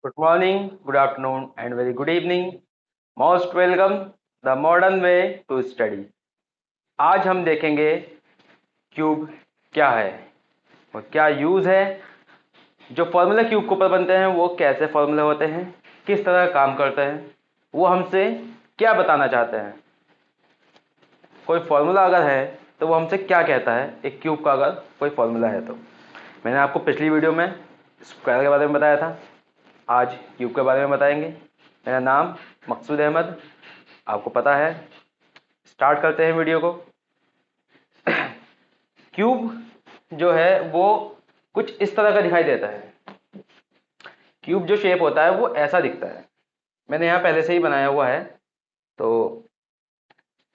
Good morning, good afternoon, and very good evening. Most welcome the modern way to study. आज हम देखेंगे cube क्या है और क्या यूज है, जो फॉर्मूला क्यूब के ऊपर बनते हैं वो कैसे फॉर्मूले होते हैं, किस तरह काम करते हैं, वो हमसे क्या बताना चाहते हैं। कोई फॉर्मूला अगर है तो वो हमसे क्या कहता है, एक क्यूब का अगर कोई फॉर्मूला है तो। मैंने आपको पिछली वीडियो में स्क्वायर के बारे में बताया था, आज क्यूब के बारे में बताएंगे। मेरा नाम मकसूद अहमद, आपको पता है। स्टार्ट करते हैं वीडियो को। क्यूब जो है वो कुछ इस तरह का दिखाई देता है। क्यूब जो शेप होता है वो ऐसा दिखता है। मैंने यहाँ पहले से ही बनाया हुआ है। तो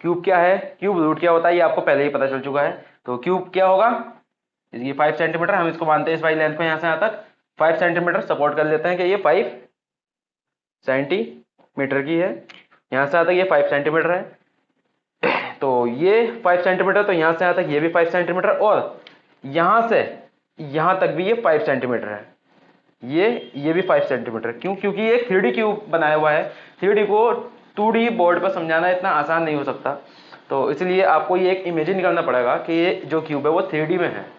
क्यूब क्या है, क्यूब रूट क्या होता है, ये आपको पहले ही पता चल चुका है। तो क्यूब क्या होगा, ये 5 सेंटीमीटर, हम इसको मानते हैं इस वाली लेंथ को यहाँ से यहाँ तक 5 सेंटीमीटर सपोर्ट कर लेते हैं कि ये 5 सेंटीमीटर की है। यहाँ से यहाँ तक ये 5 सेंटीमीटर है। तो ये 5 सेंटीमीटर, तो यहाँ से यहाँ तक ये भी 5 सेंटीमीटर, और यहाँ से यहाँ तक भी ये 5 सेंटीमीटर है। ये भी 5 सेंटीमीटर। क्यों? क्योंकि ये 3D क्यूब बनाया हुआ है। 3D को 2D बोर्ड पर समझाना इतना आसान नहीं हो सकता, तो इसलिए आपको ये एक इमेजिन करना पड़ेगा कि ये जो क्यूब है वो 3D में है।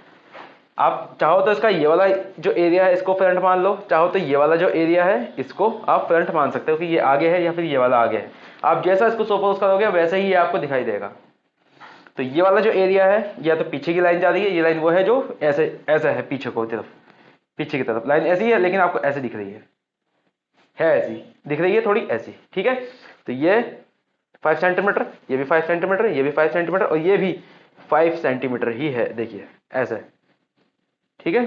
आप चाहो तो इसका ये वाला जो एरिया है इसको फ्रंट मान लो, चाहो तो ये वाला जो एरिया है इसको आप फ्रंट मान सकते हो कि ये आगे है या फिर ये वाला आगे है। आप जैसा इसको सपोज करोगे वैसे ही ये आपको दिखाई देगा। तो ये वाला जो एरिया है या तो पीछे की लाइन जा रही है, ये लाइन वो है जो ऐसे ऐसा है, पीछे को तरफ, पीछे की तरफ लाइन ऐसी है, लेकिन आपको ऐसे दिख रही है ऐसी दिख रही है, थोड़ी ऐसी, ठीक है। तो ये 5 सेंटीमीटर, ये भी 5 सेंटीमीटर, ये भी 5 सेंटीमीटर, और ये भी 5 सेंटीमीटर ही है, देखिए ऐसे, ठीक है।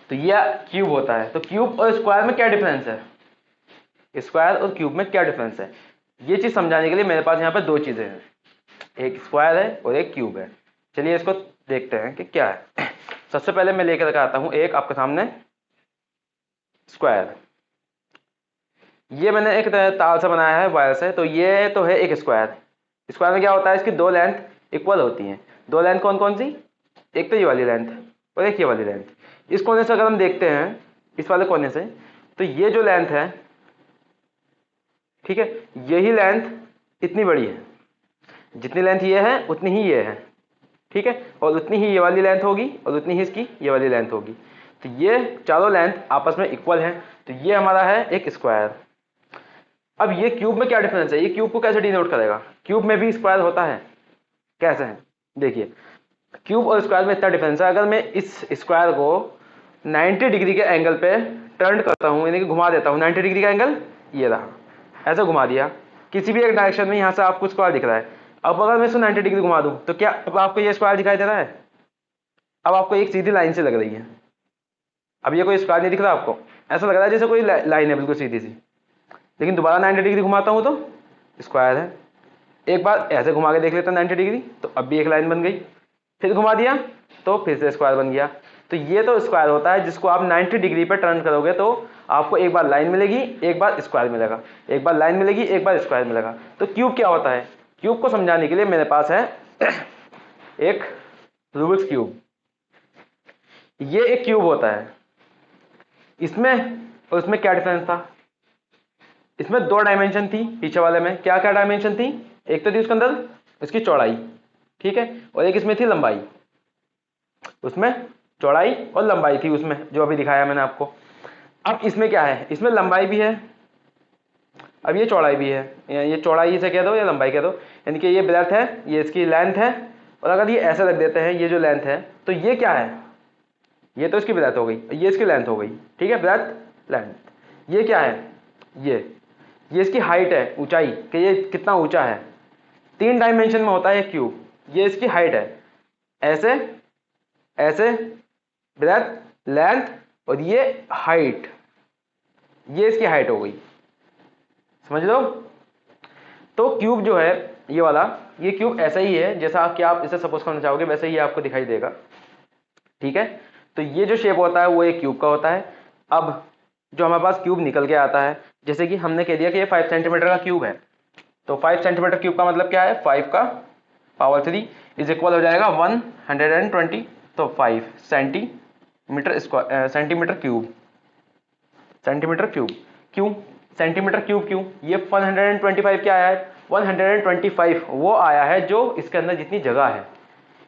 तो ये क्यूब होता है। तो क्यूब और स्क्वायर में क्या डिफरेंस है, स्क्वायर और क्यूब में क्या डिफरेंस है, ये चीज समझाने के लिए मेरे पास यहाँ पे दो चीजें हैं, एक स्क्वायर है और एक क्यूब है। चलिए इसको देखते हैं कि क्या है। सबसे पहले मैं लेकर आता हूं एक आपके सामने स्क्वायर। ये मैंने एक तार से बनाया है, वायर से। तो ये तो है एक स्क्वायर। स्क्वायर में क्या होता है, इसकी दो लेंथ इक्वल होती हैं। दो लेंथ कौन कौन सी, एक तो ये वाली लेंथ और एक ये वाली लेंथ। इस कोने से अगर हम देखते हैं, इस वाले कोने से, तो ये जो लेंथ है, ठीक है, यही लेंथ इतनी बड़ी है। जितनी लेंथ ये है उतनी ही ये है, ठीक है, और उतनी ही ये वाली लेंथ होगी और उतनी ही इसकी ये वाली लेंथ होगी। तो ये चारों लेंथ आपस में इक्वल है। तो ये हमारा है एक स्क्वायर। अब ये क्यूब में क्या डिफरेंस है, ये क्यूब को कैसे डिनोट करेगा, क्यूब में भी स्क्वायर होता है, कैसे है देखिए। क्यूब और स्क्वायर में इतना डिफरेंस है, अगर मैं इस स्क्वायर को 90 डिग्री के एंगल पे टर्न करता हूं, यानी कि घुमा देता हूं 90 डिग्री का एंगल, ये रहा, ऐसे घुमा दिया किसी भी एक डायरेक्शन में, यहां से आपको स्क्वायर दिख रहा है। अब अगर मैं इसको 90 डिग्री घुमा दूं तो क्या अब आपको ये स्क्वायर दिखाई दे रहा है, अब आपको एक सीधी लाइन से लग रही है। अब ये कोई स्क्वायर नहीं दिख रहा आपको, ऐसा लग रहा है जैसे कोई लाइन है बिल्कुल सीधी सी। लेकिन दोबारा 90 डिग्री घुमाता हूं तो स्क्वायर है। एक बार ऐसे घुमा के देख लेते हैं 90 डिग्री, तो अब भी एक लाइन बन गई। फिर घुमा दिया तो फिर से स्क्वायर बन गया। तो ये तो स्क्वायर होता है जिसको आप 90 डिग्री पर टर्न करोगे तो आपको एक बार लाइन मिलेगी, एक बार स्क्वायर मिलेगा, एक बार लाइन मिलेगी, एक बार स्क्वायर मिलेगा। तो क्यूब क्या होता है, क्यूब को समझाने के लिए मेरे पास है एक रूबिक्स क्यूब। ये एक क्यूब होता है। इसमें और इसमें क्या डिफरेंस था, इसमें दो डायमेंशन थी, पीछे वाले में क्या क्या डायमेंशन थी, एक तो थी उसके अंदर इसकी चौड़ाई, ठीक है, और एक इसमें थी लंबाई। उसमें चौड़ाई और लंबाई थी उसमें, जो अभी दिखाया मैंने आपको। अब इसमें क्या है, इसमें लंबाई भी है, अब ये चौड़ाई भी है, ये चौड़ाई से कह दो या लंबाई कह दो, यानी कि ये ब्रेड्थ है, ये इसकी लेंथ है। और अगर ये ऐसे रख देते हैं, ये जो लेंथ है, तो ये क्या है, ये तो इसकी ब्रेड्थ हो गई, ये इसकी लेंथ हो गई, ठीक है, ब्रेड्थ लेंथ। ये क्या है, ये इसकी हाइट है, ऊंचाई, कि ये कितना ऊंचा है। 3 डायमेंशन में होता है क्यूब। ये इसकी हाइट है, ऐसे ऐसे, ब्रेड्थ लेंथ, और ये हाइट, ये इसकी हाइट हो गई, समझ लो। तो क्यूब जो है ये वाला, ये क्यूब ऐसा ही है जैसा कि आप इसे सपोज करना चाहोगे वैसे ही आपको दिखाई देगा, ठीक है। तो ये जो शेप होता है वो एक क्यूब का होता है। अब जो हमारे पास क्यूब निकल के आता है, जैसे कि हमने कह दिया कि ये 5 सेंटीमीटर का क्यूब है, तो 5 सेंटीमीटर क्यूब का मतलब क्या है, 5 का पावर 3 इज इक्वल हो जाएगा 120। तो 5 सेंटीमीटर क्यूब, सेंटीमीटर क्यूब। क्यों सेंटीमीटर क्यूब? क्यों? ये 125 क्या आया है? 125 वो आया है जो इसके अंदर जितनी जगह है।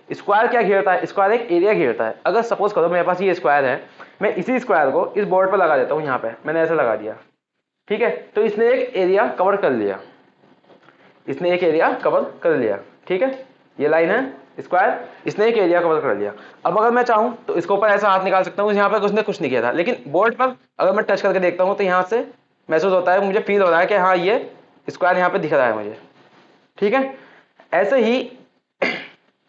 स्क्वायर क्या घेरता है? स्क्वायर एक एरिया घेरता है। अगर सपोज करो मेरे पास ये स्क्वायर है, मैं इसी स्क्वायर को इस बोर्ड पर लगा देता हूँ, यहाँ पे मैंने ऐसे लगा दिया, ठीक है, तो इसने एक एरिया कवर कर लिया, इसने एक एरिया कवर कर लिया, ठीक है, ये लाइन है स्क्वायर, इसने एक एरिया कवर कर लिया। अब अगर मैं चाहूँ तो इसके ऊपर ऐसा हाथ निकाल सकता हूँ, यहाँ पर उसने कुछ नहीं किया था, लेकिन बोर्ड पर अगर मैं टच करके देखता हूँ तो यहाँ से महसूस होता है, मुझे फील हो रहा है कि हाँ ये स्क्वायर यहाँ पे दिख रहा है मुझे, ठीक है। ऐसे ही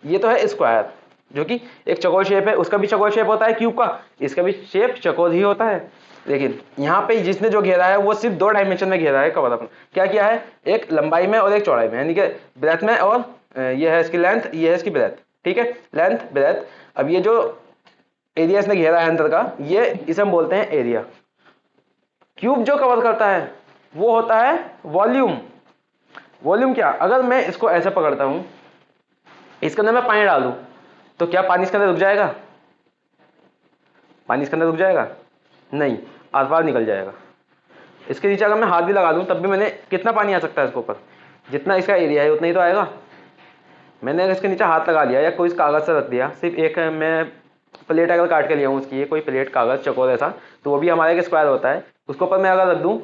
ये तो है स्क्वायर जो कि एक चौकोर शेप है, उसका भी चौकोर शेप होता है क्यूब का, इसका भी शेप चौकोर ही होता है। लेकिन यहाँ पे जिसने जो घेरा है वो सिर्फ 2 डायमेंशन में घेरा है कवर अपना। क्या किया है? एक लंबाई में और एक चौड़ाई में, यानी कि ब्रेथ में, और ये है इसकी लेंथ, ये है इसकी ब्रेथ, ठीक है, लेंथ ब्रेथ। अब ये जो एरिया इसने घेरा है अंदर का, ये इसे हम बोलते हैं एरिया। क्यूब जो कवर करता है वो होता है वॉल्यूम। वॉल्यूम क्या? अगर मैं इसको ऐसे पकड़ता हूं, इसके अंदर मैं पानी डाल दूं, तो क्या पानी इसके अंदर रुक जाएगा? पानी इसके अंदर रुक जाएगा? नहीं, आर पार निकल जाएगा। इसके नीचे अगर मैं हाथ भी लगा दूं तब भी मैंने कितना पानी आ सकता है इसके ऊपर? जितना इसका एरिया है उतना ही तो आएगा। मैंने अगर इसके नीचे हाथ लगा लिया या कोई कागज से रख दिया, सिर्फ एक मैं प्लेट अगर काट के लिया हूँ उसकी, ये कोई प्लेट कागज चौकोर ऐसा, तो वो भी हमारे एक स्क्वायर होता है, उसके ऊपर मैं अगर रख दूँ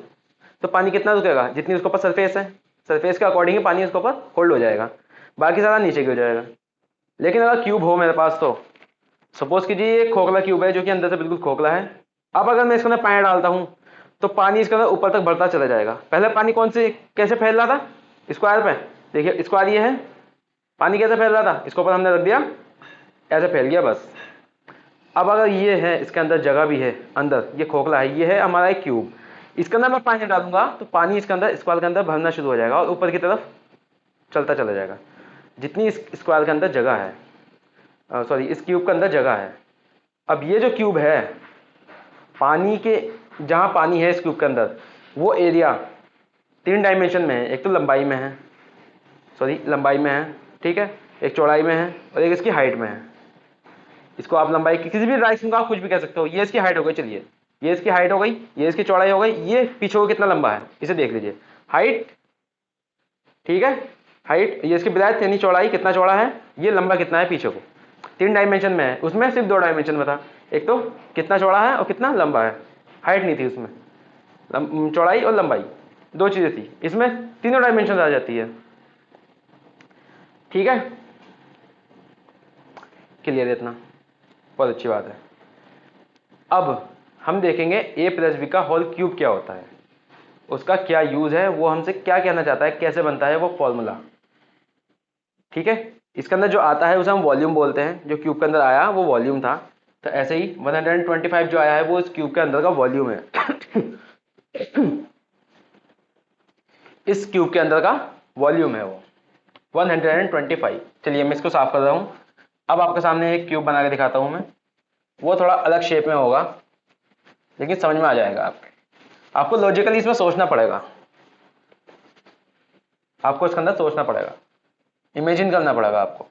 तो पानी कितना रुकेगा? जितनी उसके ऊपर सरफेस है, सरफेस के अकॉर्डिंग ही पानी उसके ऊपर होल्ड हो जाएगा, बाकी सारा नीचे गिर जाएगा। लेकिन अगर क्यूब हो मेरे पास, तो सपोज कीजिए ये खोखला क्यूब है जो कि अंदर से बिल्कुल खोखला है। अब अगर मैं इसके अंदर पानी डालता हूँ तो पानी इसके अंदर ऊपर तक बढ़ता चला जाएगा। पहले पानी कौन से कैसे फैल रहा था? स्क्वायर पे, देखिए स्क्वायर ये है, पानी कैसे फैल रहा था? इसके ऊपर हमने रख दिया, ऐसे फैल गया बस। अब अगर ये है, इसके अंदर जगह भी है, अंदर ये खोखला है, ये है हमारा एक क्यूब, इसके अंदर मैं पानी डालूंगा तो पानी इसके अंदर स्क्वायर के अंदर भरना शुरू हो जाएगा और ऊपर की तरफ चलता चला जाएगा जितनी इस स्क्वायर के अंदर जगह है, सॉरी इस क्यूब के अंदर जगह है। अब ये जो क्यूब है, पानी के जहाँ पानी है इस क्यूब के अंदर, वो एरिया 3 डायमेंशन में है। एक तो लंबाई में है, सॉरी लंबाई में है, ठीक है, एक चौड़ाई में है और एक इसकी हाइट में है। इसको आप लंबाई की किसी भी डायरेक्शन को आप कुछ भी कह सकते हो। ये इसकी हाइट हो गई, चलिए ये इसकी हाइट हो गई, ये इसकी चौड़ाई हो गई, ये पीछे को कितना लंबा है इसे देख लीजिए, हाइट, ठीक है, हाइट, ये इसकी ब्रेथ यानी चौड़ाई कितना चौड़ा है, ये लंबा कितना है पीछे को। 3 डायमेंशन में है, उसमें सिर्फ 2 डायमेंशन में था, एक तो कितना चौड़ा है और कितना लंबा है, हाइट नहीं थी उसमें, चौड़ाई और लंबाई 2 चीजें थी, इसमें तीनों डायमेंशन आ जाती है, ठीक है, क्लियर इतना, बहुत अच्छी बात है। अब हम देखेंगे ए प्लस बी का होल क्यूब क्या होता है, उसका क्या यूज है, वो हमसे क्या कहना चाहता है, कैसे बनता है वो फॉर्मूला, ठीक है। इसके अंदर जो आता है उसे हम वॉल्यूम बोलते हैं, जो क्यूब के अंदर आया वो वॉल्यूम था, तो ऐसे ही 125 जो आया है वो इस क्यूब के अंदर का वॉल्यूम है। इस क्यूब के अंदर का वॉल्यूम है वो 125। चलिए मैं इसको साफ कर रहा हूं। अब आपके सामने एक क्यूब बना के दिखाता हूं मैं, वो थोड़ा अलग शेप में होगा लेकिन समझ में आ जाएगा आपको लॉजिकली इसमें सोचना पड़ेगा, आपको इसके अंदर सोचना पड़ेगा, इमेजिन करना पड़ेगा आपको।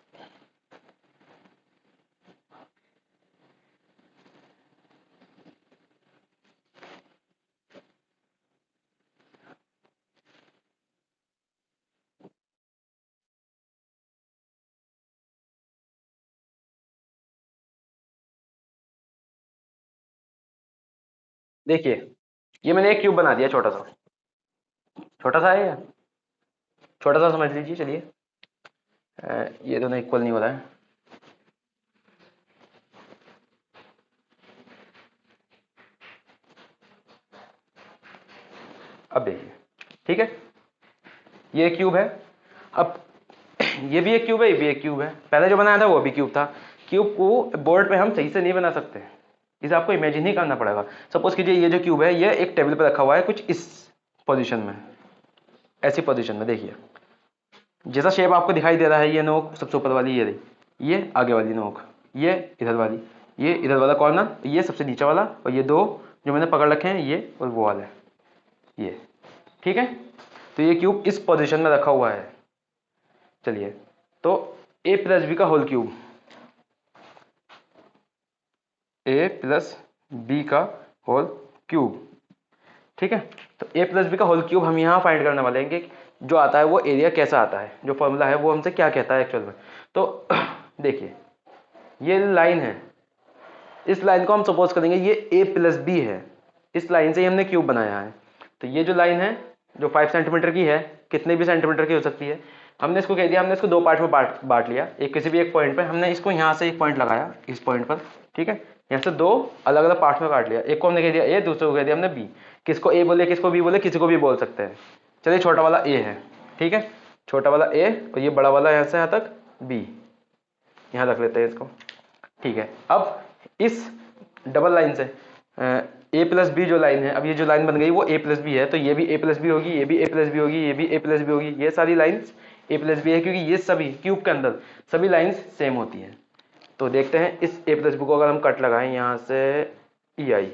देखिए ये मैंने एक क्यूब बना दिया, छोटा सा, छोटा सा है, छोटा सा समझ लीजिए। चलिए ये दोनों इक्वल नहीं हो रहा है, अब देखिए, ठीक है, ये क्यूब है। अब ये भी एक क्यूब है, ये भी एक क्यूब है, पहले जो बनाया था वो भी क्यूब था। क्यूब को बोर्ड पे हम सही से नहीं बना सकते, इसे आपको इमेजिन ही करना पड़ेगा। सपोज कीजिए ये जो क्यूब है ये एक टेबल पर रखा हुआ है कुछ इस पोजीशन में, ऐसी पोजीशन में, देखिए जैसा शेप आपको दिखाई दे रहा है, ये नोक सबसे ऊपर वाली, ये आगे वाली नोक, ये इधर वाली, ये इधर वाला कॉर्नर, ये सबसे नीचे वाला, और ये 2 जो मैंने पकड़ रखे हैं, ये और वो वाला, ये, ठीक है। तो ये क्यूब इस पोजीशन में रखा हुआ है। चलिए तो ए प्लस बी का होल क्यूब, ए प्लस बी का होल क्यूब ठीक है। तो ए प्लस बी का होल क्यूब हम यहाँ फाइंड करने वाले हैं कि जो आता है वो एरिया कैसा आता है, जो फॉर्मूला है वो हमसे क्या कहता है एक्चुअल में। तो देखिए ये लाइन है, इस लाइन को हम सपोज करेंगे ये ए प्लस बी है, इस लाइन से ही हमने क्यूब बनाया है। तो ये जो लाइन है जो 5 सेंटीमीटर की है, कितने भी सेंटीमीटर की हो सकती है, हमने इसको कह दिया, हमने इसको दो पार्ट में बांट लिया। एक किसी भी एक पॉइंट पे हमने इसको यहाँ से एक पॉइंट लगाया इस पॉइंट पर, ठीक है, यहाँ से दो अलग अलग पार्ट में काट लिया। एक को हमने कह दिया ए, दूसरे को कह दिया हमने बी। किसको ए बोले किसको बी बोले, किसी को भी बोल सकते हैं। चलिए छोटा वाला ए है, ठीक है, छोटा वाला ए और ये बड़ा वाला यहाँ से यहाँ तक बी, यहाँ रख लेते हैं इसको, ठीक है। अब इस डबल लाइन से ए प्लस बी जो लाइन है, अब ये जो लाइन बन गई वो ए प्लस बी है, तो ये भी ए प्लस बी होगी, ये भी ए प्लस बी होगी, ये भी ए प्लस बी होगी, ये सारी लाइंस ए प्लस बी है, क्योंकि ये सभी क्यूब के अंदर सभी लाइंस सेम होती हैं। तो देखते हैं इस ए प्लस बी को अगर हम कट लगाएं यहाँ से ई आई,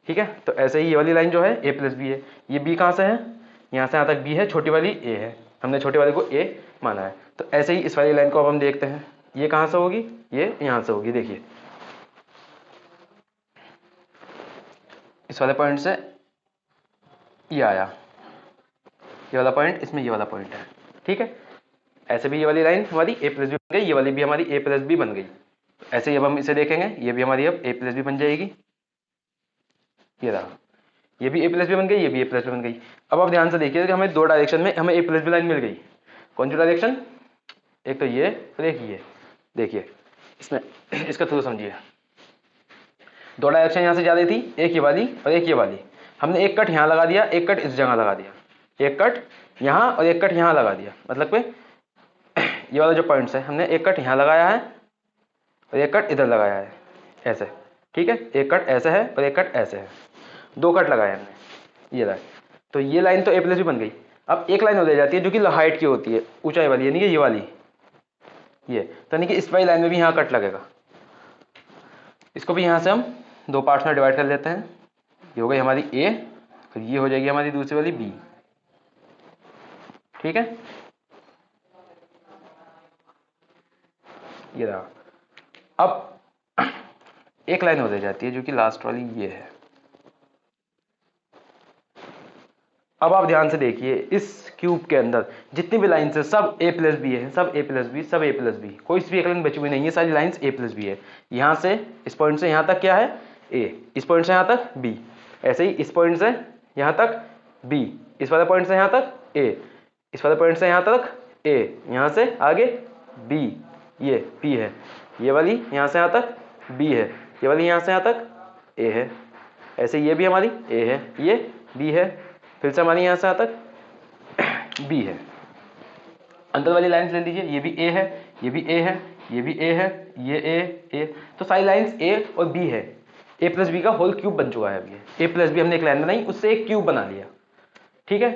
ठीक है, तो ऐसे ही ये वाली लाइन जो है ए प्लस बी है। ये बी कहाँ से है, यहाँ से यहाँ तक बी है, छोटी वाली ए है, हमने छोटे वाले को ए माना है। तो ऐसे ही इस वाली लाइन को अब हम देखते हैं, ये कहाँ से होगी, ये यहाँ से होगी। देखिए इस वाले पॉइंट से ये आया, ये वाला पॉइंट, इसमें ये वाला पॉइंट है, ठीक है। ऐसे भी ये वाली लाइन हमारी ए प्लस बी बन गई, ये वाली भी हमारी ए प्लस बी बन गई। ऐसे ही अब हम इसे देखेंगे, ये भी हमारी अब ए प्लस बी बन जाएगी, ये रहा, ये भी ए प्लस बी बन गई, ये भी ए प्लस बी बन गई। अब आप ध्यान से देखिए कि हमें दो डायरेक्शन में हमें ए प्लस बी लाइन मिल गई। कौन सी डायरेक्शन, एक तो ये और एक ये। देखिए इसमें इसका थ्रू समझिए, दो डायरेक्शन यहाँ से जा रही थी, एक ये वाली और एक ये वाली। हमने एक कट यहाँ लगा दिया, एक कट इस जगह लगा दिया, एक कट यहाँ और एक कट यहाँ लगा दिया। मतलब कि ये वाला जो पॉइंट्स है हमने एक कट यहाँ लगाया है और एक कट इधर लगाया है, ऐसे, ठीक है। एक कट ऐसे है और एक कट ऐसे है, दो कट लगाए हमने, ये लाइन। तो ये लाइन तो ए प्लस भी बन गई। अब एक लाइन हो जाती है जो कि हाइट की होती है, ऊंचाई वाली, यानी कि ये वाली, ये तो यानी कि इस वाली लाइन में भी यहाँ कट लगेगा। इसको भी यहाँ से हम दो पार्ट्स में डिवाइड कर लेते हैं। ये हो गई हमारी ए और ये हो जाएगी हमारी दूसरी वाली बी, ठीक है। ये रहा। अब एक लाइन हो जाती है जो कि लास्ट वाली ये है। अब आप ध्यान से देखिए, इस क्यूब के अंदर जितनी भी लाइन्स है सब ए प्लस बी है, सब ए प्लस बी, सब ए प्लस बी, कोई सी भी एक लाइन बची हुई नहीं है, सारी लाइन्स ए प्लस बी है। यहाँ से इस पॉइंट से यहाँ तक क्या है, ए, इस पॉइंट से यहाँ तक बी, ऐसे ही इस पॉइंट से यहाँ तक बी, इस वाले पॉइंट से यहाँ तक ए, इस वाले पॉइंट से यहाँ तक ए, यहाँ से आगे बी, ये बी है, ये वाली यहाँ से यहाँ तक बी है, ये वाली यहाँ से यहाँ तक ए है, ऐसे ये भी हमारी ए है, ये बी है, फिर से हमारी यहाँ से यहाँ तक बी है। अंदर वाली लाइंस ले लीजिए, ये भी ए है, ये भी ए है, ये भी ए है, ये ए, तो सारी लाइंस ए और बी है। ए प्लस बी का होल क्यूब बन चुका है अब ये। ए प्लस बी हमने एक लाइन बनाई, उससे एक क्यूब बना लिया, ठीक है।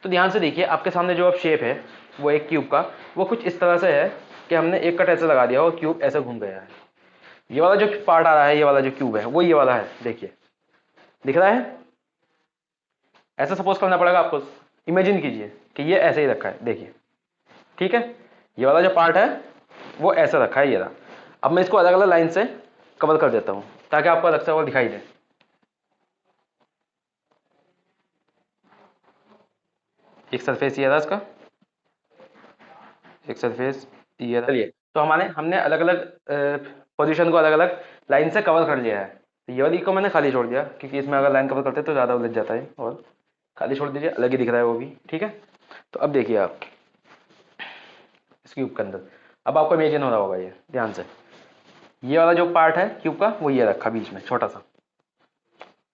तो ध्यान से देखिए, आपके सामने जो अब शेप है वो एक क्यूब का, वो कुछ इस तरह से है कि हमने एक कट ऐसे लगा दिया और क्यूब ऐसे घूम गया है। ये वाला जो पार्ट आ रहा है, ये वाला जो क्यूब है वो ये वाला है, देखिए दिख रहा है। ऐसा सपोज करना पड़ेगा आपको, इमेजिन कीजिए कि ये ऐसे ही रखा है, देखिए, ठीक है। ये वाला जो पार्ट है वो ऐसा रखा है, ये रहा। अब मैं इसको अलग अलग लाइन से कवर कर देता हूं ताकि आपको अलग से वो दिखाई दे। एक सरफेस ये रहा इसका, एक सरफेस ये रहा। चलिए, तो हमने अलग अलग पोजीशन को अलग अलग लाइन से कवर कर लिया है। तो ये वाली को मैंने खाली छोड़ दिया क्योंकि इसमें अगर लाइन कवर करते तो ज़्यादा उलझ जाता है, और खाली छोड़ दीजिए, अलग ही दिख रहा है वो भी, ठीक है। तो अब देखिए आप इस क्यूब के अंदर, अब आपको इमेजिन हो रहा होगा, ये ध्यान से, ये वाला जो पार्ट है क्यूब का वो ये रखा बीच में छोटा सा,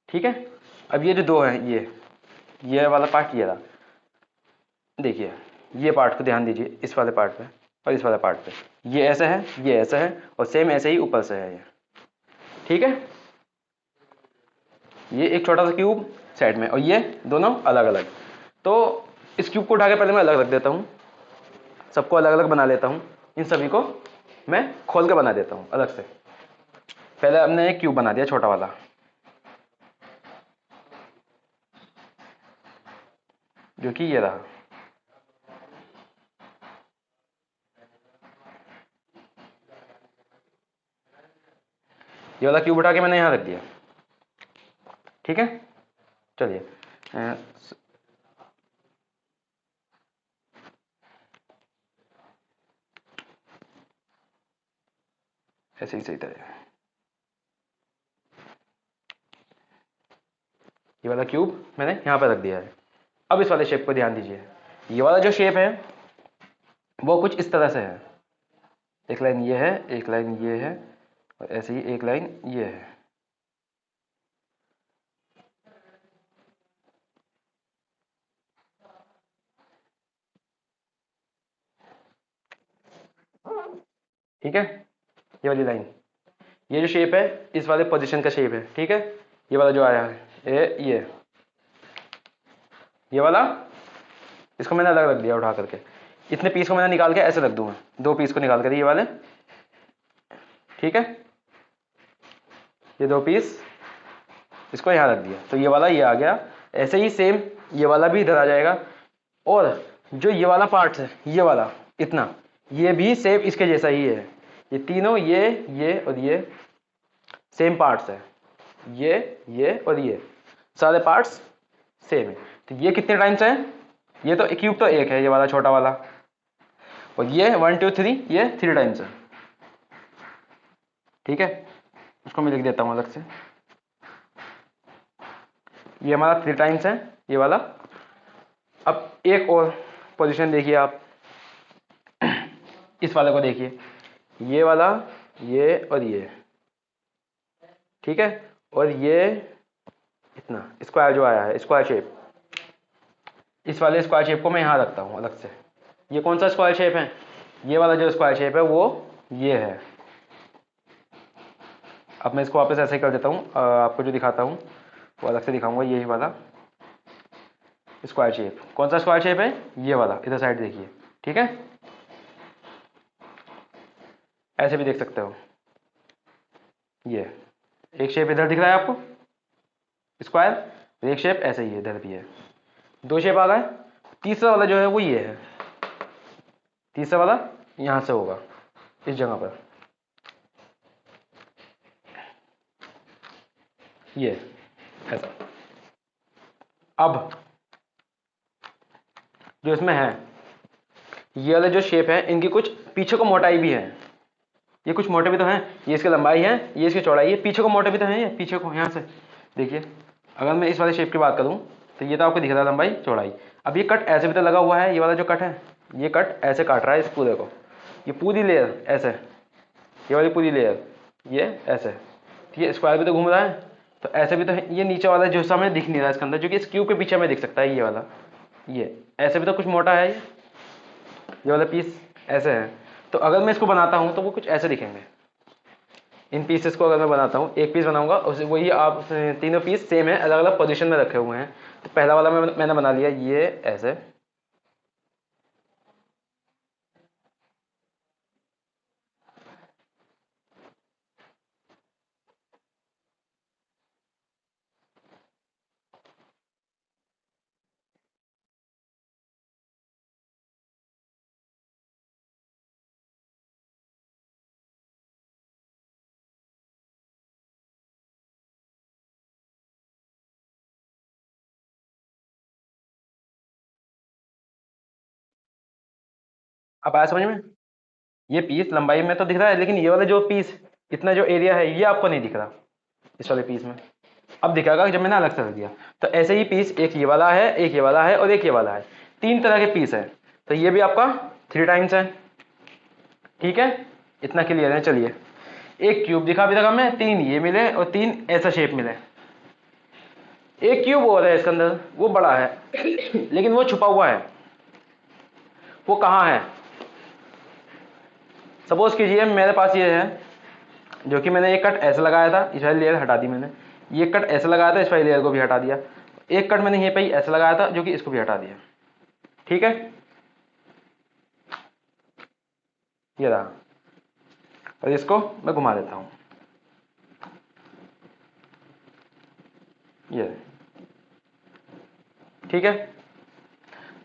ठीक है। अब ये जो दो है, ये वाला पार्ट ये रहा, देखिए ये पार्ट को ध्यान दीजिए, इस वाले पार्ट पे और इस वाले पार्ट पे, ये ऐसा है, ये ऐसा है, और सेम ऐसे ही ऊपर से है ये, ठीक है। ये एक छोटा सा क्यूब साइड में और ये दोनों अलग अलग। तो इस क्यूब को उठा के पहले मैं अलग रख देता हूँ, सबको अलग अलग बना लेता हूँ, इन सभी को मैं खोल के बना देता हूँ अलग से। पहले हमने एक क्यूब बना दिया छोटा वाला, जो कि ये रहा, ये वाला क्यूब उठा के मैंने यहाँ रख दिया, ठीक है। चलिए ऐसे ही सही तरह ये वाला क्यूब मैंने यहाँ पर रख दिया है। अब इस वाले शेप को ध्यान दीजिए, ये वाला जो शेप है वो कुछ इस तरह से है, एक लाइन ये है, एक लाइन ये है, और ऐसे ही एक लाइन ये है। ठीक है, ये वाली लाइन, ये जो शेप है इस वाले पोजीशन का शेप है। ठीक है, ये वाला जो आया है ये वाला, इसको मैंने अलग रख दिया उठा करके। इतने पीस को मैंने निकाल के ऐसे रख दूंगा, 2 पीस को निकाल कर ये वाले। ठीक है, ये 2 पीस इसको यहाँ रख दिया, तो ये वाला ये आ गया। ऐसे ही सेम ये वाला भी इधर आ जाएगा, और जो ये वाला पार्ट है ये वाला इतना, ये भी सेम इसके जैसा ही है। ये तीनों ये और ये सेम पार्ट्स है, ये और ये सारे पार्ट्स सेम है। तो ये कितने टाइम्स है, ये तो क्यूब तो एक है ये वाला छोटा वाला, और ये 1 2 3 ये 3 टाइम्स है। ठीक है, उसको मैं लिख देता हूँ अलग से, ये हमारा 3 टाइम्स है ये वाला। अब एक और पोजीशन देखिए आप, इस वाले को देखिए, ये वाला ये और ये। ठीक है, और ये इतना स्क्वायर जो आया है स्क्वायर शेप, इस वाले स्क्वायर शेप को मैं यहाँ रखता हूँ अलग से। ये कौन सा स्क्वायर शेप है, ये वाला जो स्क्वायर शेप है वो ये है। अब मैं इसको वापस ऐसे ही कर देता हूँ, आपको जो दिखाता हूँ वो अलग से दिखाऊंगा। यही वाला स्क्वायर शेप, कौन सा स्क्वायर शेप है, ये वाला, इधर साइड देखिए। ठीक है, ऐसे भी देख सकते हो, ये एक शेप इधर दिख रहा है आपको स्क्वायर, एक शेप ऐसे ही इधर भी है, 2 शेप आ गए। तीसरा वाला जो है वो ये है, तीसरा वाला यहां से होगा इस जगह पर, ये ऐसा। अब जो इसमें है ये वाले जो शेप है इनकी कुछ पीछे को मोटाई भी है, ये कुछ मोटे भी तो हैं, ये इसकी लंबाई है, ये इसकी चौड़ाई है, पीछे को मोटे भी तो हैं, ये पीछे को यहाँ से देखिए। अगर मैं इस वाले शेप की बात करूँ तो ये तो आपको दिख रहा है लंबाई चौड़ाई। अब ये कट ऐसे भी तो लगा हुआ है, ये वाला जो कट है ये कट ऐसे काट रहा है इस पूरे को, ये पूरी लेयर ऐसे, ये वाली पूरी लेयर ये ऐसे, ये स्क्वायर भी तो घूम रहा है, तो ऐसे भी तो है। ये नीचे वाला जो हिस्सा हमें दिख नहीं रहा है इसके अंदर, जो कि इस क्यूब के पीछे हमें दिख सकता है, ये वाला ये ऐसे भी तो कुछ मोटा है, ये वाला पीस ऐसे है। तो अगर मैं इसको बनाता हूँ तो वो कुछ ऐसे दिखेंगे। इन पीसेस को अगर मैं बनाता हूँ, एक पीस बनाऊंगा उसे, वही आप तीनों पीस सेम है, अलग अलग पोजीशन में रखे हुए हैं। तो पहला वाला मैंने बना लिया ये ऐसे, अब आया समझ में। ये पीस लंबाई में तो दिख रहा है, लेकिन ये वाला जो पीस इतना जो एरिया है ये आपको नहीं दिख रहा इस वाले पीस में। अब दिखेगा जब मैंने अलग से रख दिया। तो ऐसे ही पीस एक ये वाला है, एक ये वाला है और एक ये वाला है, 3 तरह के पीस है। तो ये भी आपका 3 टाइम्स है। ठीक है, इतना क्लियर है। चलिए, एक क्यूब दिखा अभी तक हमें, 3 ये मिले और 3 ऐसा शेप मिले। एक क्यूब और है इसके अंदर, वो बड़ा है लेकिन वो छुपा हुआ है। वो कहाँ है, सपोज कीजिए मेरे पास ये है, जो कि मैंने एक कट ऐसे लगाया था, इस वाली लेयर हटा दी मैंने, ये कट ऐसे लगाया था, इस वाली लेयर को भी हटा दिया। एक कट मैंने यहीं पे ही ऐसे लगाया था, जो कि इसको भी हटा दिया। ठीक है, ये रहा, और इसको मैं घुमा देता हूं, ये। ठीक है,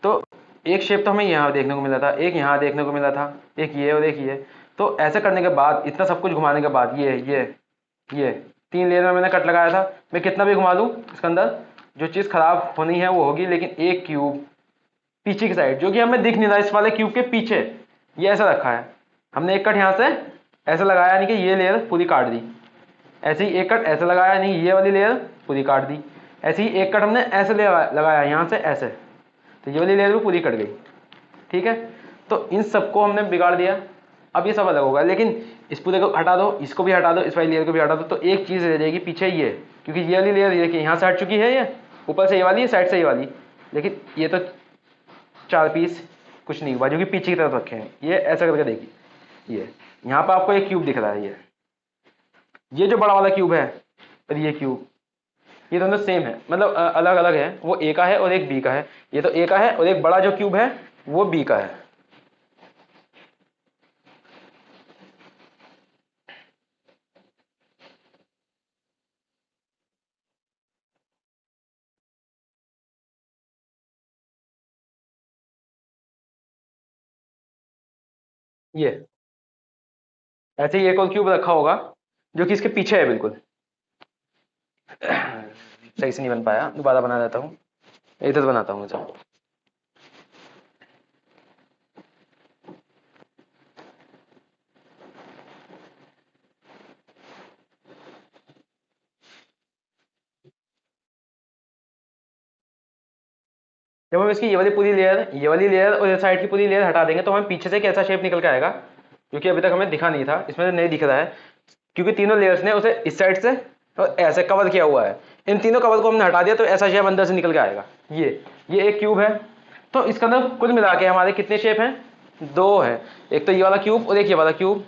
तो एक शेप तो हमें यहाँ देखने को मिला था, एक यहाँ देखने को मिला था, एक ये और एक ये। तो ऐसे करने के बाद, इतना सब कुछ घुमाने के बाद, ये 3 लेयर में मैंने कट लगाया था, मैं कितना भी घुमा दूँ इसके अंदर जो चीज़ खराब होनी है वो होगी, लेकिन एक क्यूब पीछे की साइड जो कि हमें दिख नहीं रहा, इस वाले क्यूब के पीछे ये ऐसा रखा है, हमने एक कट यहाँ से ऐसा लगाया, यानी कि ये लेयर पूरी काट दी, ऐसे ही एक कट ऐसे लगाया, यानी ये वाली लेयर पूरी काट दी, ऐसे ही एक कट हमने ऐसे लगाया यहाँ से ऐसे, तो ये वाली लेयर भी पूरी कट गई। ठीक है, तो इन सबको हमने बिगाड़ दिया। अब ये सब अलग होगा, लेकिन इस पूरे को हटा दो, इसको भी हटा दो, इस वाली लेयर को भी हटा दो, तो एक चीज़ रह जाएगी पीछे ये, क्योंकि ये वाली लेयर देखिए यहाँ से हट चुकी है, ये ऊपर से ये वाली, साइड से ये वाली, लेकिन ये तो 4 पीस कुछ नहीं हुआ जो कि पीछे की तरफ रखे हैं। ये ऐसा करके देखिए, ये यहाँ पर आपको एक क्यूब दिख रहा है, ये जो बड़ा वाला क्यूब है और ये क्यूब, ये दोनों सेम है, मतलब अलग अलग है, वो ए का है और एक बी का है। ये तो ए का है और एक बड़ा जो क्यूब है वो बी का है। ये ऐसे ही एक और क्यूब रखा होगा जो कि इसके पीछे है बिल्कुल। सही से नहीं बन पाया, दोबारा बना देता हूँ, इधर बनाता हूँ। जब हम इसकी ये वाली लेयर और इस साइड की पूरी लेयर हटा देंगे तो हमें पीछे से कैसा शेप निकल के आएगा, क्योंकि अभी तक हमें दिखा नहीं था, इसमें नहीं दिख रहा है, क्योंकि तीनों लेयर्स ने उसे इस साइड से और ऐसे कवर किया हुआ है। इन तीनों कवर को हमने हटा दिया तो ऐसा शेप अंदर से निकल के आएगा। ये एक क्यूब है, तो इसके अंदर कुल मिला के हमारे कितने शेप हैं? 2 है, एक तो ये वाला क्यूब और एक ये वाला क्यूब।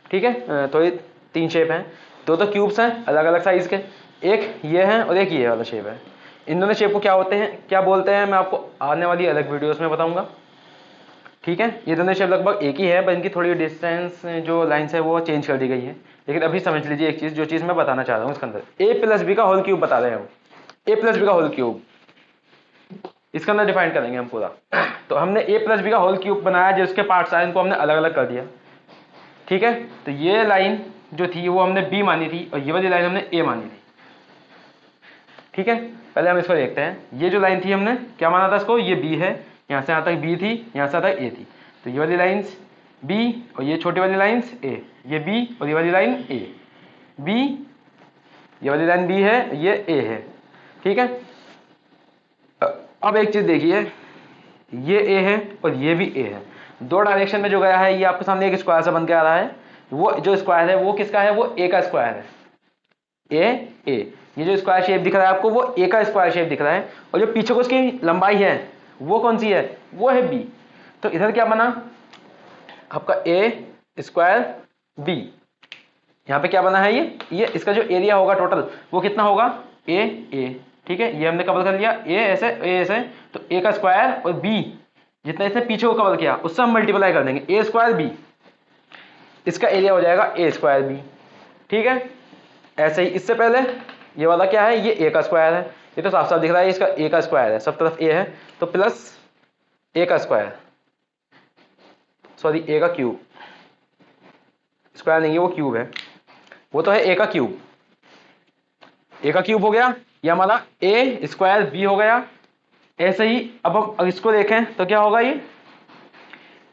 ठीक है, तो ये 3 शेप हैं, दो तो क्यूब्स हैं अलग अलग साइज के, एक ये है और एक ये वाला शेप है। इन दोनों शेप को क्या बोलते हैं, मैं आपको आने वाली अलग वीडियोस में बताऊंगा। ठीक है, ये दोनों शेप लगभग एक ही है, पर इनकी थोड़ी डिस्टेंस जो लाइन्स है वो चेंज कर दी गई है। लेकिन अभी समझ लीजिए एक चीज़, जो चीज़ मैं बताना चाह रहा हूँ इसके अंदर ए प्लस बी का होल क्यूब बता रहे हैं हम, ए प्लस बी का होल क्यूब इसके अंदर डिफाइन करेंगे हम पूरा। तो हमने ए प्लस बी का होल क्यूब बनाया, जिसके पार्ट्स आए इनको हमने अलग अलग कर दिया। ठीक है, तो ये लाइन जो थी वो हमने बी मानी थी और ये वाली लाइन हमने ए मानी थी। ठीक है, पहले हम इसको देखते हैं। ये जो लाइन थी हमने क्या माना था इसको, ये बी है, यहाँ से यहाँ तक बी थी, यहाँ से यहाँ तक ए थी, तो ये वाली लाइन्स बी और ये छोटी वाली लाइन्स ए, ये बी और ये वाली लाइन ए, बी, ये वाली लाइन बी है, ये ए है। ठीक है, अब एक चीज देखिए, ये ए है और ये भी ए है, दो डायरेक्शन में जो गया है, ये आपके सामने एक स्क्वायर सा बन के आ रहा है। वो जो स्क्वायर है वो किसका है, वो ए का स्क्वायर है, ए। ये जो स्क्वायर शेप दिख रहा है आपको वो ए का स्क्वायर शेप दिख रहा है, और जो पीछे को उसकी लंबाई है वो कौन सी है, वो है बी। तो इधर क्या बना आपका ए स्क्वायर बी, यहाँ पे क्या बना है, ये इसका जो एरिया होगा टोटल वो कितना होगा, ए। ठीक है, ये हमने कवर कर लिया, ए ऐसे, तो ए का स्क्वायर और बी जितना इसने पीछे को कवर किया उससे हम मल्टीप्लाई कर देंगे, ए स्क्वायर बी, इसका एरिया हो जाएगा ए स्क्वायर बी। ठीक है, ऐसे ही इससे पहले ये वाला क्या है, ये ए का स्क्वायर है, ये तो साफ साफ दिख रहा है इसका ए का स्क्वायर है, सब तरफ ए है, तो प्लस ए का स्क्वायर, सॉरी ए का क्यूब, स्क्वायर नहीं है वो क्यूब है, वो तो है ए का क्यूब, ए का क्यूब हो गया, ये हमारा ए स्क्वायर बी हो गया। ऐसे ही अब हम इसको देखें तो क्या होगा,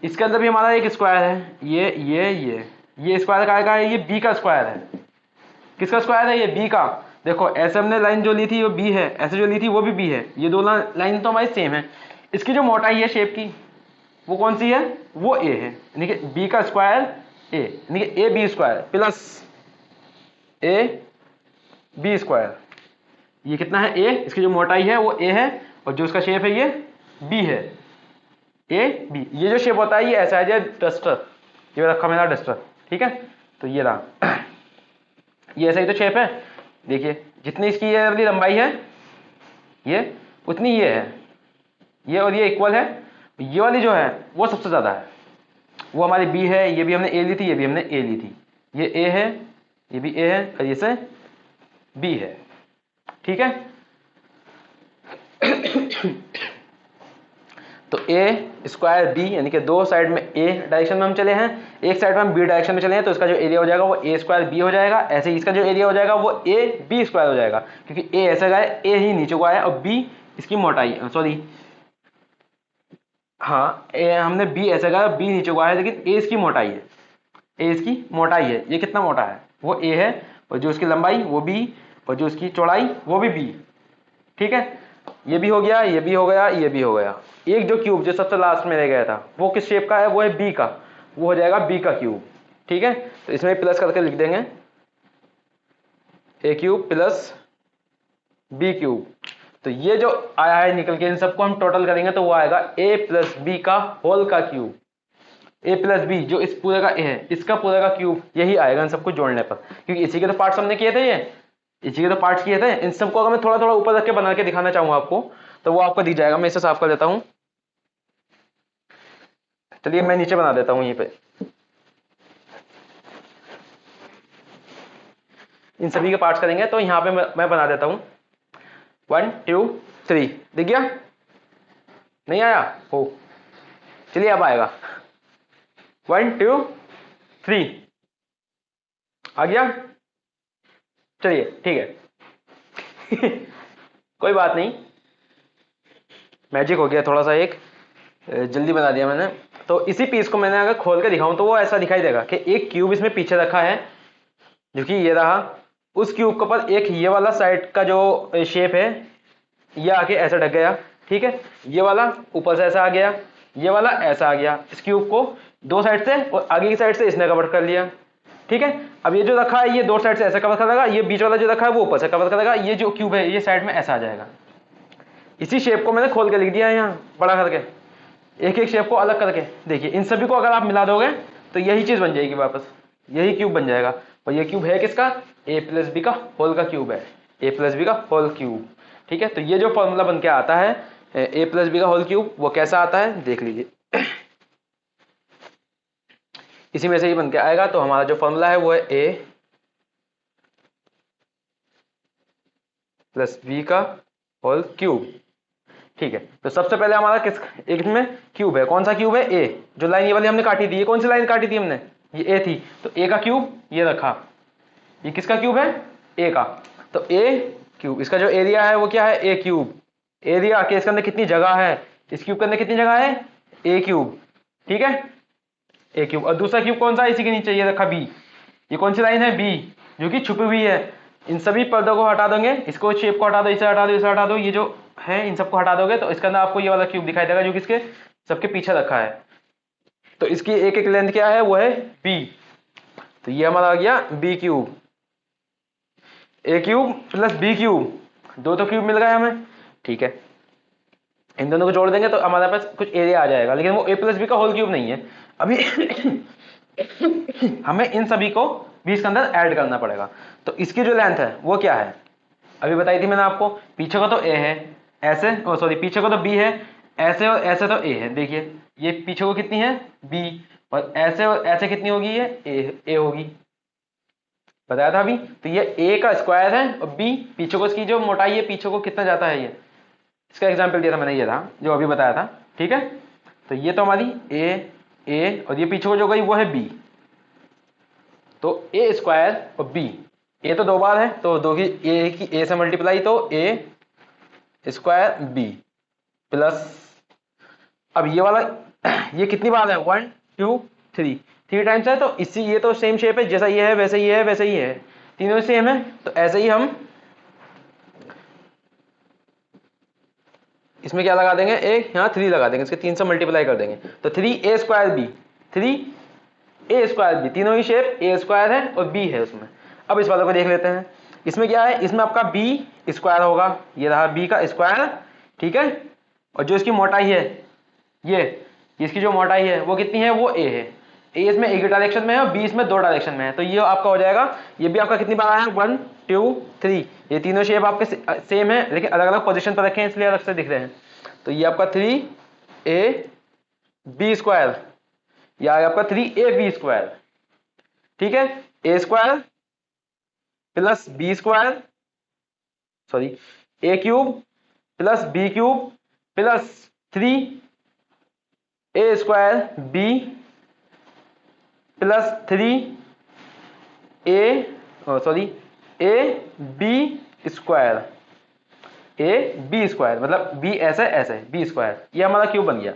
इसके अंदर भी हमारा एक स्क्वायर है, ये स्क्वायर का है, ये बी का स्क्वायर है। किसका स्क्वायर है, ये बी का। देखो ऐसे हमने लाइन जो ली थी वो बी है, ऐसे जो ली थी वो भी बी है, ये दोनों लाइन तो हमारी सेम है। इसकी जो मोटाई है शेप की वो कौन सी है, वो ए है, यानी कि बी का स्क्वायर ए, यानी कि A B square plus A B square, ये कितना है ए, इसकी जो मोटाई है वो ए है और जो इसका शेप है ये बी है, ए बी। ये जो शेप होता है ये ऐसा है, डस्टर, ये रखा मेरा डस्टर। ठीक है, तो ये रहा, ये ऐसा ही तो शेप है। देखिए जितनी इसकी ये वाली लंबाई है ये उतनी ये है, ये और ये इक्वल है, ये वाली जो है वो सबसे ज्यादा है, वो हमारी बी है, ये भी हमने ए ली थी, ये भी हमने ए ली थी, ये ए है, ये भी ए है और ये से बी है। ठीक है, तो ए स्क्वायर बी, यानी कि दो साइड में ए डायरेक्शन में हम चले हैं, एक साइड में हम बी डायरेक्शन में चले हैं, तो इसका जो एरिया हो जाएगा वो ए स्क्वायर बी हो जाएगा। ऐसे ही इसका जो एरिया हो जाएगा वो ए बी स्क्वायर हो जाएगा, क्योंकि ए ऐसा गया है, ए ही नीचे को आया और बी इसकी मोटाई, सॉरी हाँ हमने बी ऐसा कहा, बी नीचे को आया, लेकिन ए इसकी मोटाई है, ए इसकी मोटाई है। ये कितना मोटा है वो ए है, और जो उसकी लंबाई वो बी, और जो उसकी चौड़ाई वो भी बी। ठीक है, ये भी हो गया, ये भी हो गया, ये भी हो गया। एक जो क्यूब जो सबसे लास्ट में रह गया था वो किस शेप का है, वो है बी का, वो हो जाएगा बी का क्यूब। ठीक है, तो इसमें प्लस करके लिख देंगे ए क्यूब प्लस बी क्यूब। तो ये जो आया है निकल के, इन सबको हम टोटल करेंगे तो वो आएगा ए प्लस बी का होल का क्यूब। ए प्लस बी जो इस पूरे का ए है, इसका पूरे का क्यूब, यही आएगा इन सबको जोड़ने पर, क्योंकि इसी के तो पार्ट्स हमने किए थे, ये इसी के तो पार्ट्स किए थे। इन सबको अगर मैं थोड़ा थोड़ा ऊपर रख के बना के दिखाना चाहूंगा आपको, तो वो आपको दिख जाएगा। मैं इसे साफ कर देता हूं, चलिए मैं नीचे बना देता हूं यहीं पे। इन सभी के पार्ट्स करेंगे, तो यहां पे मैं बना देता हूं 1 2 3। दिख गया? नहीं आया हो, चलिए अब आएगा 1 2 3 आ गया। चलिए ठीक है कोई बात नहीं, मैजिक हो गया थोड़ा सा, एक जल्दी बना दिया मैंने। तो इसी पीस को मैंने अगर खोल के दिखाऊं तो वो ऐसा दिखाई देगा कि एक क्यूब इसमें पीछे रखा है, जो कि ये रहा। उस क्यूब के ऊपर एक ये वाला साइड का जो शेप है, ये आके ऐसा ढक गया। ठीक है, ये वाला ऊपर से ऐसा आ गया, ये वाला ऐसा आ गया। इस क्यूब को दो साइड से और आगे की साइड से इसने कवर कर लिया। ठीक है, अब ये जो रखा है ये दो साइड से ऐसा कवर करेगा, ये बीच वाला जो रखा है वो ऊपर से कवर करेगा, ये जो क्यूब है ये साइड में ऐसा आ जाएगा। इसी शेप को मैंने खोल के लिख दिया है यहाँ बड़ा करके, एक एक शेप को अलग करके। देखिए इन सभी को अगर आप मिला दोगे तो यही चीज बन जाएगी वापस, यही क्यूब बन जाएगा। और ये क्यूब है किसका? ए प्लस बी का होल का क्यूब है, ए प्लस बी का होल क्यूब। ठीक है, तो ये जो फॉर्मूला बन के आता है ए प्लस बी का होल क्यूब, वो कैसा आता है देख लीजिए इसी में से ही बन के आएगा। तो हमारा जो फॉर्मूला है वो है ए प्लस बी का होल क्यूब। ठीक है, तो सबसे पहले हमारा किस एक में क्यूब है, कौन सा क्यूब है? ए। जो लाइन ये वाली हमने काटी थी, ये कौन सी लाइन काटी थी हमने? ये ए थी, तो ए का क्यूब ये रखा। ये किसका क्यूब है? ए का। तो ए क्यूब, इसका जो एरिया है वो क्या है? ए क्यूब। एरिया के इसके अंदर कितनी जगह है, इस क्यूब के अंदर कितनी जगह है? ए क्यूब। ठीक है, ए क्यूब। और दूसरा क्यूब कौन सा है? इसी के नीचे ये रखा बी। ये कौन सी लाइन है? बी, जो कि छुपी हुई है। इन सभी पर्दों को हटा दोगे, इसको शेप को हटा दो, इसे हटा दो, इसे हटा दो, ये जो है इन सबको हटा दोगे तो इसके अंदर आपको ये वाला क्यूब दिखाई देगा, जो कि इसके सबके पीछे रखा है। तो इसकी एक एक लेंथ क्या है? वो है बी। तो ये हमारा आ गया बी क्यूब। ए क्यूब प्लस बी क्यूब, दो तो क्यूब मिल गए हमें। ठीक है, इन दोनों को जोड़ देंगे तो हमारे पास कुछ एरिया आ जाएगा, लेकिन वो ए प्लस बी का होल क्यूब नहीं है। अभी हमें इन सभी को भी इसके अंदर ऐड करना पड़ेगा। तो इसकी जो लेंथ है वो क्या है? अभी बताई थी मैंने आपको, पीछे को तो ए है ऐसे, सॉरी पीछे को तो बी है ऐसे, और ऐसे तो ए है। देखिए ये पीछे को कितनी है? बी, और ऐसे कितनी होगी? ये ए होगी, बताया था अभी। तो ये ए का स्क्वायर है, और बी पीछे को इसकी जो मोटाई है, पीछे को कितना जाता है, ये इसका एग्जाम्पल दिया था मैंने, ये था जो अभी बताया था। ठीक है, तो ये तो हमारी ए और ये पीछे को जो गई वो है बी। तो ए स्क्वायर और बी, ए तो दो बार है तो दो की ए से मल्टीप्लाई, तो ए स्क्वायर बी प्लस, अब ये वाला ये कितनी बार है? 1 2 3, 3 टाइम्स है। तो इसी ये तो सेम शेप है, जैसा ये है वैसे ही है, वैसे ही है, तीनों सेम है। तो ऐसे ही हम इसमें क्या लगा देंगे? एक यहाँ 3 लगा देंगे, इसके 3 से मल्टीप्लाई कर देंगे। तो 3 A square B, 3 A square B, तीनों ही शेप ए स्क्वायर है और बी है उसमें। अब इस वाले को देख लेते हैं, इसमें क्या है? इसमें आपका बी स्क्वायर होगा, ये रहा बी का स्क्वायर। ठीक है, और जो इसकी मोटाई है ये इसकी जो मोटाई है वो कितनी है? वो ए है। ए इसमें एक डायरेक्शन में है और बी इसमें दो डायरेक्शन में है। तो ये आपका हो जाएगा, ये भी आपका कितनी बार आया? 1 2 3। ये तीनों शेप आपके सेम है, लेकिन अलग अलग पोजीशन पर रखे हैं, इसलिए अलग से दिख रहे हैं। तो ये आपका 3 ए बी स्क्वायर, या आपका 3 ए बी स्क्वायर। ठीक है, A square plus B square, sorry A cube plus B cube plus 3 A square B plus 3 A B square, A B square मतलब बी ऐसे ऐसे बी स्क्वायर, ये हमारा cube बन गया।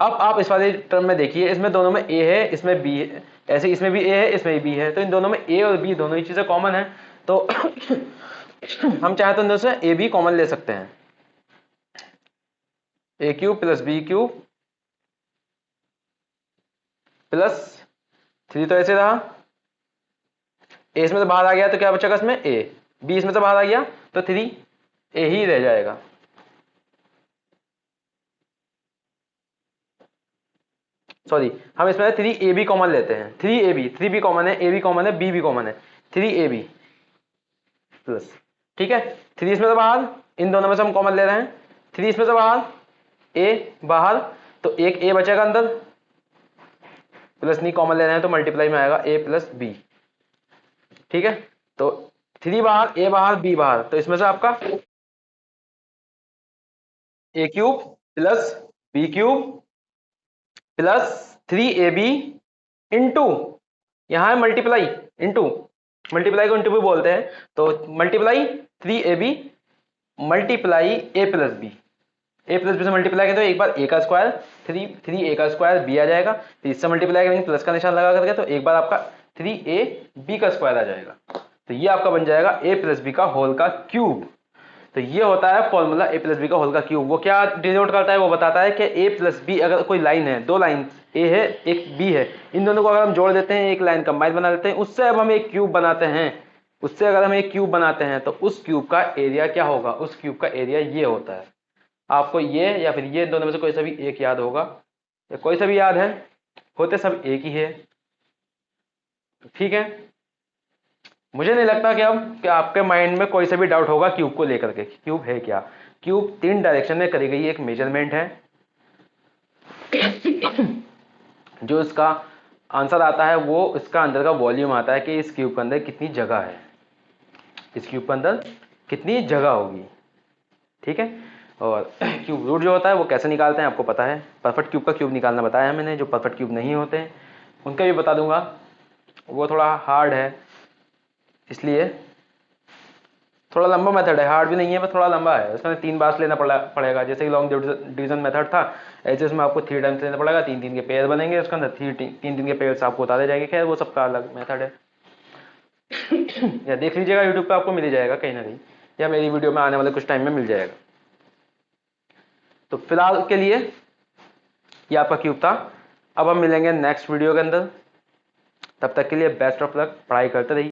अब आप इस वाले टर्म में देखिए, इसमें दोनों में ए है, इसमें बी है, ऐसे इसमें भी ए है, इसमें भी है, तो इन दोनों में ए और बी दोनों ही चीजें कॉमन है, तो हम चाहे तो इन दोनों से ए बी कॉमन ले सकते हैं। A cube plus B cube plus 3 तो ऐसे रहा, ए इसमें से बाहर आ गया तो क्या बचेगा इसमें ए, बी इसमें से बाहर आ गया तो 3 ए ही रह जाएगा। सॉरी, हम इसमें 3 ए बी कॉमन लेते हैं, 3 बी कॉमन है, ए बी कॉमन है, बी भी कॉमन है, 3 ए बी प्लस, ठीक है 3 इसमें से बाहर, इन दोनों में से हम कॉमन ले रहे हैं, 3 इसमें से बाहर, ए बाहर, तो एक ए बचेगा अंदर, प्लस नहीं कॉमन ले रहे हैं तो मल्टीप्लाई में आएगा ए प्लस बी, ठीक है, तो 3 बाहर, ए बाहर, बी बाहर, तो इसमें से आपका A cube plus B cube plus 3ab into, यहां है मल्टीप्लाई, इंटू, मल्टीप्लाई को इंटू भी बोलते हैं, तो multiply 3ab multiply A plus B, A plus B से मल्टीप्लाई करें तो एक बार ए का स्क्वायर, 3 ए का स्क्वायर बी आ जाएगा, फिर इससे मल्टीप्लाई करेंगे प्लस का निशान लगा करके, तो एक बार आपका 3a बी का स्क्वायर आ जाएगा, तो ये आपका बन जाएगा ए प्लस बी का होल का क्यूब। तो ये होता है फॉर्मूला ए प्लस बी का होल का क्यूब। वो क्या डिनोट करता है, वो बताता है कि ए प्लस बी, अगर कोई लाइन है, दो लाइन ए है एक बी है, इन दोनों को अगर हम जोड़ देते हैं, एक लाइन कंबाइन बना लेते हैं, उससे अब हम एक क्यूब बनाते हैं, उससे अगर हम एक क्यूब बनाते हैं तो उस क्यूब का एरिया क्या होगा, उस क्यूब का एरिया ये होता है। आपको ये या फिर ये दोनों में से कोई सा भी एक याद होगा, या कोई सा भी याद है, होते सब एक ही है, ठीक है। मुझे नहीं लगता कि आपके माइंड में कोई सा भी डाउट होगा क्यूब को लेकर के, क्यूब है क्या। क्यूब 3 डायरेक्शन में करी गई एक मेजरमेंट है, जो इसका आंसर आता है वो इसका अंदर का वॉल्यूम आता है कि इस क्यूब के अंदर कितनी जगह है, इस क्यूब के अंदर कितनी जगह होगी, ठीक है। और क्यूब रूट जो होता है वो कैसे निकालते हैं आपको पता है, परफेक्ट क्यूब का क्यूब निकालना बताया है मैंने, जो परफेक्ट क्यूब नहीं होते हैं उनका भी बता दूंगा, वो थोड़ा हार्ड है, इसलिए थोड़ा लंबा मेथड है, हार्ड भी नहीं है पर थोड़ा लंबा है, उसमें 3 बार लेना पड़ेगा, जैसे कि लॉन्ग डिवीजन मेथड था, ऐसे उसमें आपको 3 टाइम्स लेना पड़ेगा, 3 के पेयर बनेंगे उसके अंदर, 3 के पेयर आपको उतारे जाएंगे, खैर वो सबका अलग मेथड है। या देख लीजिएगा यूट्यूब पे आपको मिल जाएगा कहीं ना कहीं, या मेरी वीडियो में आने वाले कुछ टाइम में मिल जाएगा। तो फिलहाल के लिए ये आपका क्यूब था, अब हम मिलेंगे नेक्स्ट वीडियो के अंदर, तब तक के लिए बेस्ट ऑफ लक, पढ़ाई करते रहिए।